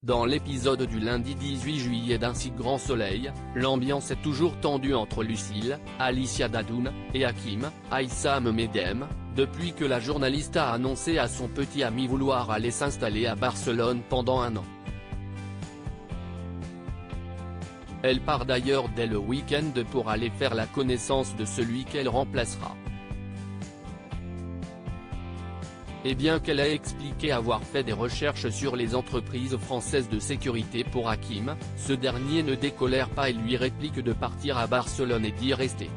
Dans l'épisode du lundi 18 juillet d'Un si grand soleil, l'ambiance est toujours tendue entre Lucille, Alicia Dadoun, et Hakim, Aïssam Medem, depuis que la journaliste a annoncé à son petit ami vouloir aller s'installer à Barcelone pendant un an. Elle part d'ailleurs dès le week-end pour aller faire la connaissance de celui qu'elle remplacera. Et bien qu'elle a expliqué avoir fait des recherches sur les entreprises françaises de sécurité pour Hakim, ce dernier ne décolère pas et lui réplique de partir à Barcelone et d'y rester.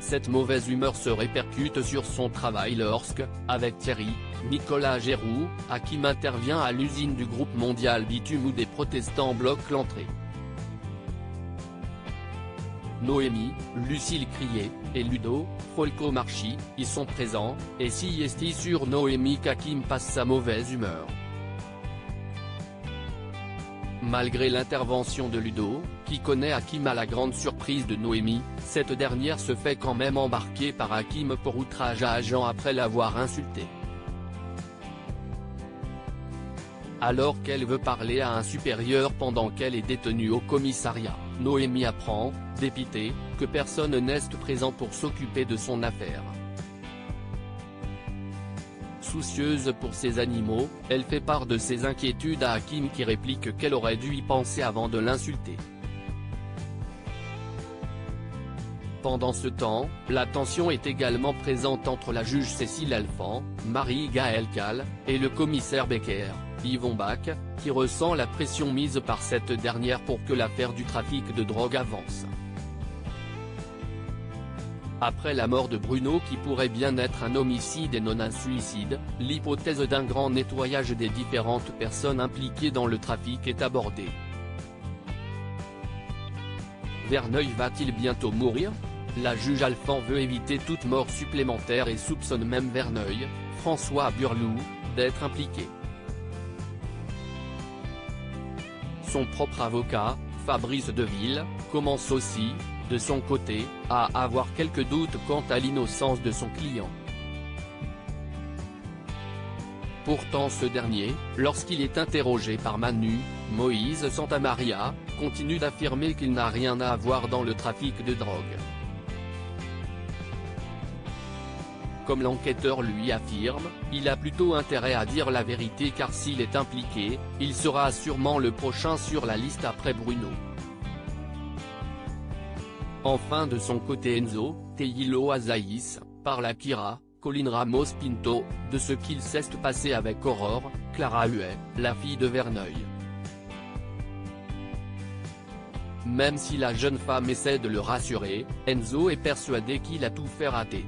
Cette mauvaise humeur se répercute sur son travail lorsque, avec Thierry, Nicolas Géroux, Hakim intervient à l'usine du groupe Mondial Bitume où des protestants bloquent l'entrée. Noémie, Lucille Crié, et Ludo, Folco Marchi, y sont présents, et si est sur Noémie qu'Hakim passe sa mauvaise humeur. Malgré l'intervention de Ludo, qui connaît Hakim à la grande surprise de Noémie, cette dernière se fait quand même embarquer par Hakim pour outrage à agent après l'avoir insulté. Alors qu'elle veut parler à un supérieur pendant qu'elle est détenue au commissariat, Noémie apprend, dépitée, que personne n'est présent pour s'occuper de son affaire. Soucieuse pour ses animaux, elle fait part de ses inquiétudes à Hakim qui réplique qu'elle aurait dû y penser avant de l'insulter. Pendant ce temps, la tension est également présente entre la juge Cécile Alphand, Marie-Gaëlle Calle, et le commissaire Becker, Yvon Bach, qui ressent la pression mise par cette dernière pour que l'affaire du trafic de drogue avance. Après la mort de Bruno qui pourrait bien être un homicide et non un suicide, l'hypothèse d'un grand nettoyage des différentes personnes impliquées dans le trafic est abordée. Verneuil va-t-il bientôt mourir? La juge Alphand veut éviter toute mort supplémentaire et soupçonne même Verneuil, François Burlou, d'être impliqué. Son propre avocat, Fabrice Deville, commence aussi, de son côté, à avoir quelques doutes quant à l'innocence de son client. Pourtant ce dernier, lorsqu'il est interrogé par Manu, Moïse Santamaria, continue d'affirmer qu'il n'a rien à voir dans le trafic de drogue. Comme l'enquêteur lui affirme, il a plutôt intérêt à dire la vérité car s'il est impliqué, il sera sûrement le prochain sur la liste après Bruno. Enfin de son côté Enzo, Teilo Azaïs, parle à Kira, Colline Ramos Pinto, de ce qu'il s'est passé avec Aurore, Clara Huet, la fille de Verneuil. Même si la jeune femme essaie de le rassurer, Enzo est persuadé qu'il a tout fait rater.